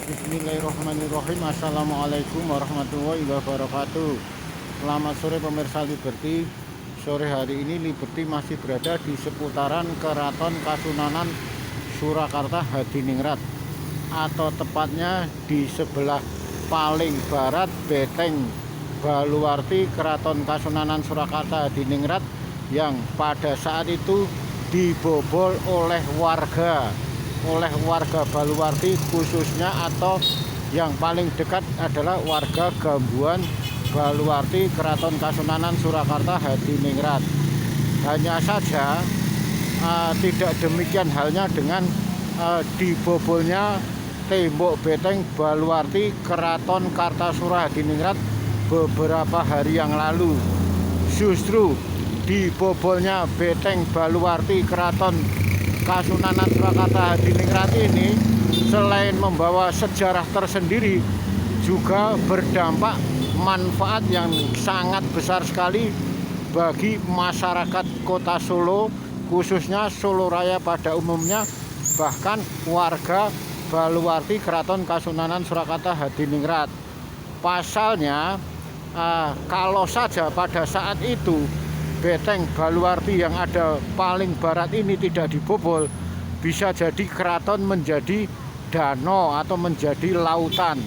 Bismillahirrahmanirrahim. Assalamualaikum warahmatullahi wabarakatuh. Selamat sore pemirsa Liberty. Sore hari ini Liberty masih berada di seputaran Keraton Kasunanan Surakarta Hadiningrat, atau tepatnya di sebelah paling barat Beteng Baluwarti Keraton Kasunanan Surakarta Hadiningrat yang pada saat itu dibobol oleh warga Baluwarti khususnya, atau yang paling dekat adalah warga Gambuan Baluwarti Keraton Kasunanan Surakarta Hadiningrat. Hanya saja tidak demikian halnya dengan dibobolnya tembok Beteng Baluwarti Keraton Kartasura Hadiningrat beberapa hari yang lalu. Justru dibobolnya Beteng Baluwarti Keraton Kasunanan Surakarta Hadiningrat ini selain membawa sejarah tersendiri, juga berdampak manfaat yang sangat besar sekali bagi masyarakat Kota Solo, khususnya Solo Raya pada umumnya, bahkan warga Baluwarti Keraton Kasunanan Surakarta Hadiningrat. Pasalnya, kalau saja pada saat itu Beteng Baluwarti yang ada paling barat ini tidak dibobol, bisa jadi keraton menjadi danau atau menjadi lautan.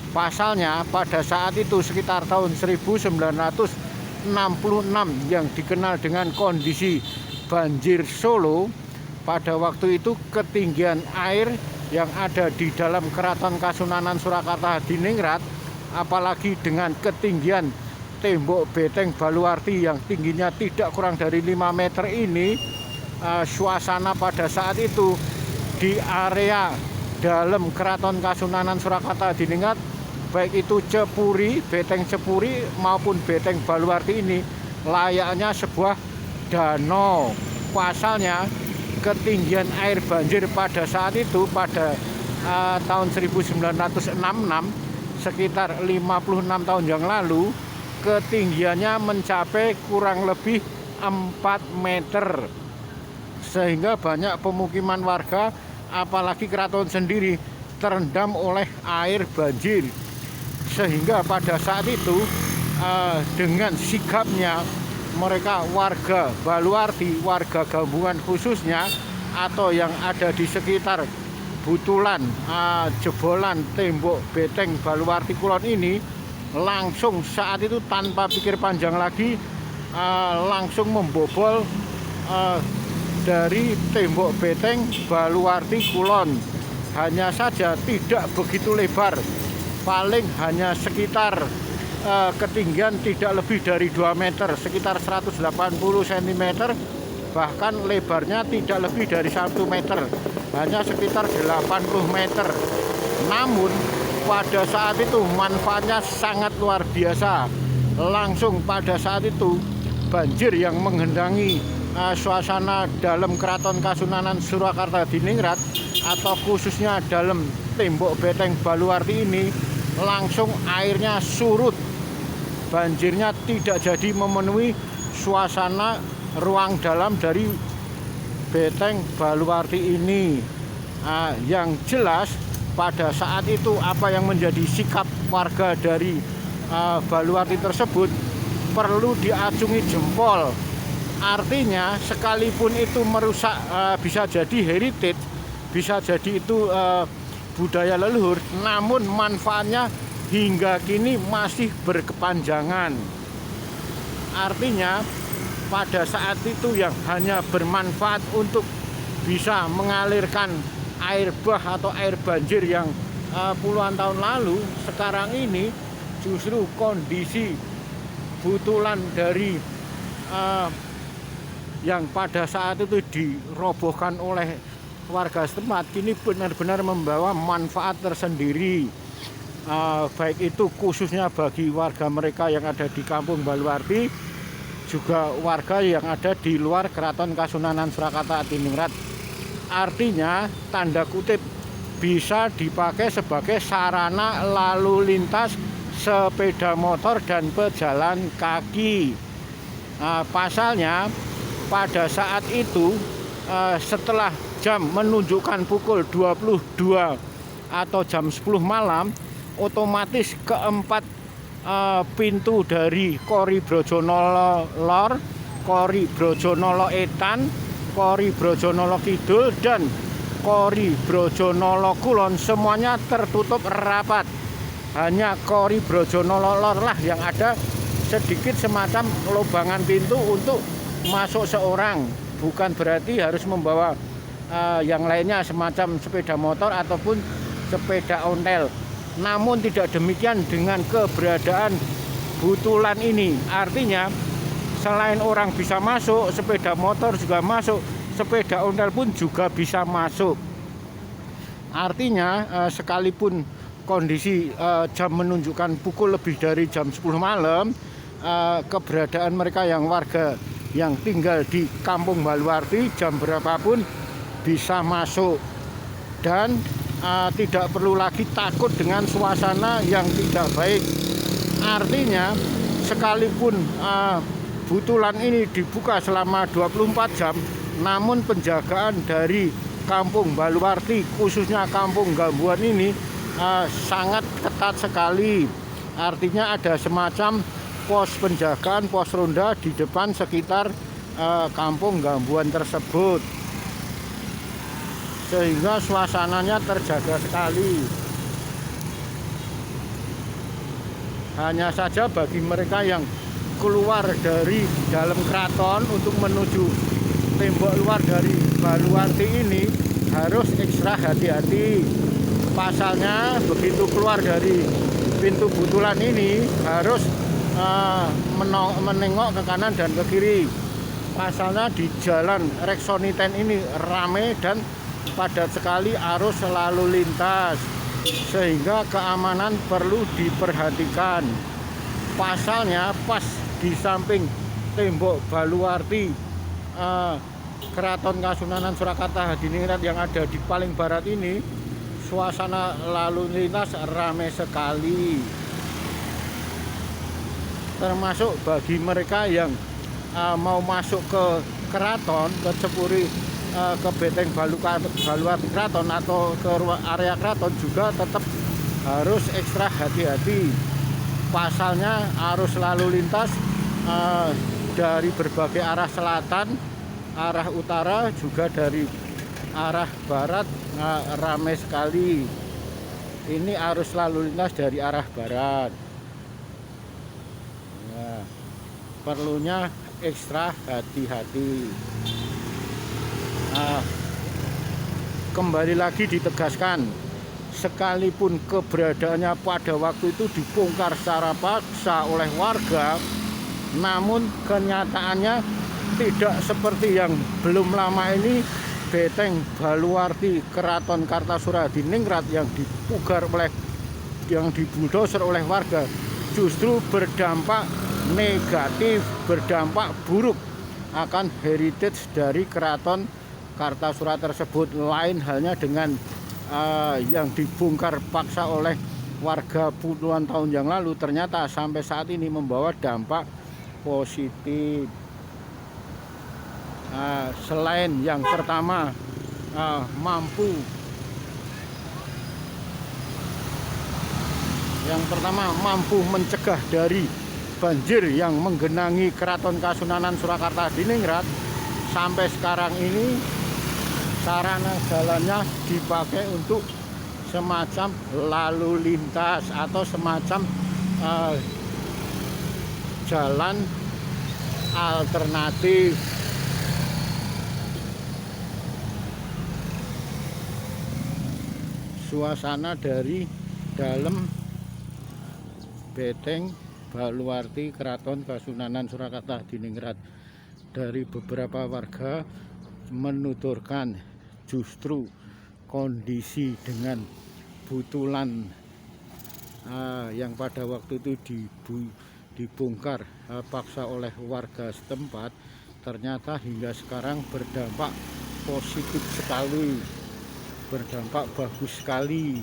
Pasalnya pada saat itu sekitar tahun 1966 yang dikenal dengan kondisi banjir Solo, pada waktu itu ketinggian air yang ada di dalam Keraton Kasunanan Surakarta Hadiningrat, apalagi dengan ketinggian tembok Beteng Baluwarti yang tingginya tidak kurang dari 5 meter ini, suasana pada saat itu di area dalam Keraton Kasunanan Surakarta Hadiningrat, baik itu Cepuri, Beteng Cepuri maupun Beteng Baluwarti ini layaknya sebuah danau. Pasalnya ketinggian air banjir pada saat itu, pada tahun 1966, sekitar 56 tahun yang lalu, ketinggiannya mencapai kurang lebih 4 meter, sehingga banyak pemukiman warga, apalagi keraton sendiri, terendam oleh air banjir. Sehingga pada saat itu dengan sigapnya mereka, warga Baluwarti, warga Gambuan khususnya, atau yang ada di sekitar butulan jebolan tembok Beteng Baluwarti Kulon ini, langsung saat itu tanpa pikir panjang lagi langsung membobol dari tembok Beteng Baluwarti Kulon. Hanya saja tidak begitu lebar, paling hanya sekitar ketinggian tidak lebih dari 2 meter, sekitar 180 cm, bahkan lebarnya tidak lebih dari 1 meter, hanya sekitar 80 meter. Namun pada saat itu manfaatnya sangat luar biasa. Langsung pada saat itu banjir yang menggenangi suasana dalam Keraton Kasunanan Surakarta Hadiningrat, atau khususnya dalam tembok Beteng Baluwarti ini, langsung airnya surut. Banjirnya tidak jadi memenuhi suasana ruang dalam dari Beteng Baluwarti ini. Yang jelas pada saat itu apa yang menjadi sikap warga dari Baluwarti tersebut perlu diacungi jempol. Artinya sekalipun itu merusak, bisa jadi heritage, bisa jadi itu budaya leluhur, namun manfaatnya hingga kini masih berkepanjangan. Artinya pada saat itu yang hanya bermanfaat untuk bisa mengalirkan air bah atau air banjir yang puluhan tahun lalu, sekarang ini justru kondisi butulan dari yang pada saat itu dirobohkan oleh warga setempat kini benar-benar membawa manfaat tersendiri, baik itu khususnya bagi warga mereka yang ada di kampung Baluwarti, juga warga yang ada di luar Keraton Kasunanan Surakarta Hadiningrat. Artinya tanda kutip bisa dipakai sebagai sarana lalu lintas sepeda motor dan pejalan kaki. Pasalnya pada saat itu setelah jam menunjukkan pukul 22 atau jam 10 malam, otomatis keempat pintu dari Kori Brojonolo Lor, Kori Brojonolo Etan, Kori Brojonolo Kidul, dan Kori Brojonolo Kulon semuanya tertutup rapat. Hanya Kori Brojonolo Lor lah yang ada sedikit semacam lubangan pintu untuk masuk seorang. Bukan berarti harus membawa yang lainnya semacam sepeda motor ataupun sepeda ontel. Namun tidak demikian dengan keberadaan butulan ini. Artinya selain orang bisa masuk, sepeda motor juga masuk, sepeda ontel pun juga bisa masuk. Artinya sekalipun kondisi jam menunjukkan pukul lebih dari jam 10 malam, keberadaan mereka yang warga yang tinggal di Kampung Baluarti jam berapapun bisa masuk, dan tidak perlu lagi takut dengan suasana yang tidak baik. Artinya sekalipun butulan ini dibuka selama 24 jam, namun penjagaan dari Kampung Baluarti khususnya Kampung Gambuan ini sangat ketat sekali. Artinya ada semacam pos penjagaan, pos ronda di depan sekitar Kampung Gambuan tersebut, sehingga suasananya terjaga sekali. Hanya saja bagi mereka yang keluar dari dalam keraton untuk menuju tembok luar dari Baluarti ini harus ekstra hati-hati. Pasalnya begitu keluar dari pintu butulan ini harus menengok ke kanan dan ke kiri. Pasalnya di jalan Reksoniten ini rame dan padat sekali arus lalu lintas, sehingga keamanan perlu diperhatikan. Pasalnya pas di samping tembok Baluarti Keraton Kasunanan Surakarta Hadiningrat yang ada di paling barat ini, suasana lalu lintas ramai sekali. Termasuk bagi mereka yang mau masuk ke keraton, ke Cepuri, ke Beteng Baluarti Keraton atau ke area keraton juga tetap harus ekstra hati-hati. Pasalnya arus lalu lintas dari berbagai arah selatan, arah utara, juga dari arah barat ramai sekali. Ini arus lalu lintas dari arah barat. Nah, perlunya ekstra hati-hati. Kembali lagi ditegaskan, sekalipun keberadaannya pada waktu itu dibongkar secara paksa oleh warga, namun kenyataannya tidak seperti yang belum lama ini Beteng Baluarti Keraton Kartasura Hadiningrat yang dipugar oleh, yang dibuldoser oleh warga, justru berdampak negatif, berdampak buruk akan heritage dari Keraton Kartasura tersebut. Lain halnya dengan yang dibongkar paksa oleh warga puluhan tahun yang lalu, ternyata sampai saat ini membawa dampak positif. Selain yang pertama mampu mencegah dari banjir yang menggenangi Keraton Kasunanan Surakarta Hadiningrat, sampai sekarang ini sarana jalannya dipakai untuk semacam lalu lintas atau semacam jalan alternatif. Suasana dari dalam Beteng Baluarti Keraton Kasunanan Surakarta Hadiningrat, dari beberapa warga menuturkan justru kondisi dengan butulan yang pada waktu itu dibongkar paksa oleh warga setempat, ternyata hingga sekarang berdampak positif sekali, berdampak bagus sekali.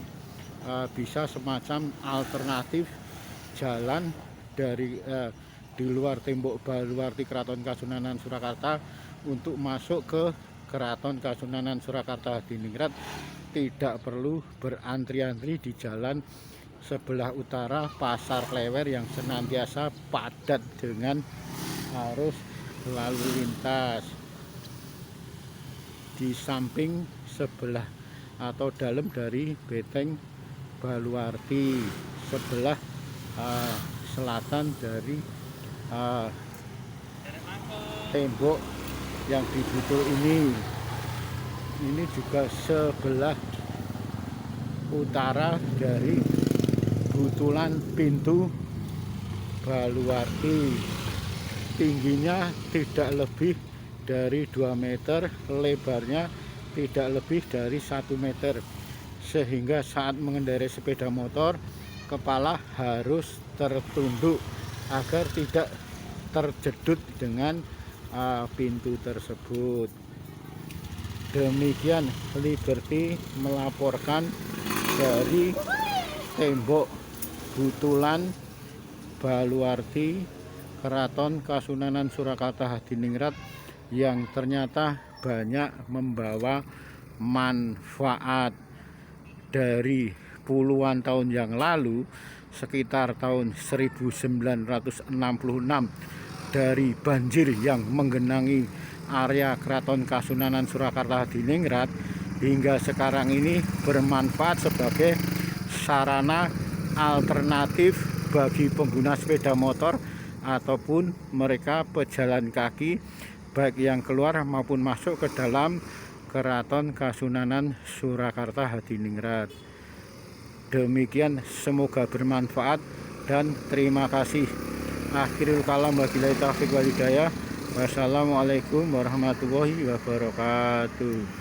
Bisa semacam alternatif jalan dari di luar tembok Baluarti Keraton Kasunanan Surakarta untuk masuk ke Keraton Kasunanan Surakarta Hadiningrat tidak perlu berantri-antri di jalan sebelah utara Pasar Klewer yang senantiasa padat dengan arus lalu lintas. Di samping sebelah atau dalam dari Beteng Baluarti, sebelah selatan dari tembok yang dibutul ini juga sebelah utara dari butulan pintu Baluarti. Tingginya tidak lebih dari 2 meter, lebarnya tidak lebih dari 1 meter, sehingga saat mengendarai sepeda motor kepala harus tertunduk agar tidak terjedut dengan pintu tersebut. Demikian Liberty melaporkan dari tembok butulan Baluarti Keraton Kasunanan Surakarta Hadiningrat yang ternyata banyak membawa manfaat. Dari puluhan tahun yang lalu, sekitar tahun 1966, dari banjir yang menggenangi area Keraton Kasunanan Surakarta Hadiningrat, hingga sekarang ini bermanfaat sebagai sarana alternatif bagi pengguna sepeda motor ataupun mereka pejalan kaki, baik yang keluar maupun masuk ke dalam Keraton Kasunanan Surakarta Hadiningrat. Demikian, semoga bermanfaat dan terima kasih. Akhirul kalam, wabillahi taufiq wal hidayah. Wassalamualaikum warahmatullahi wabarakatuh.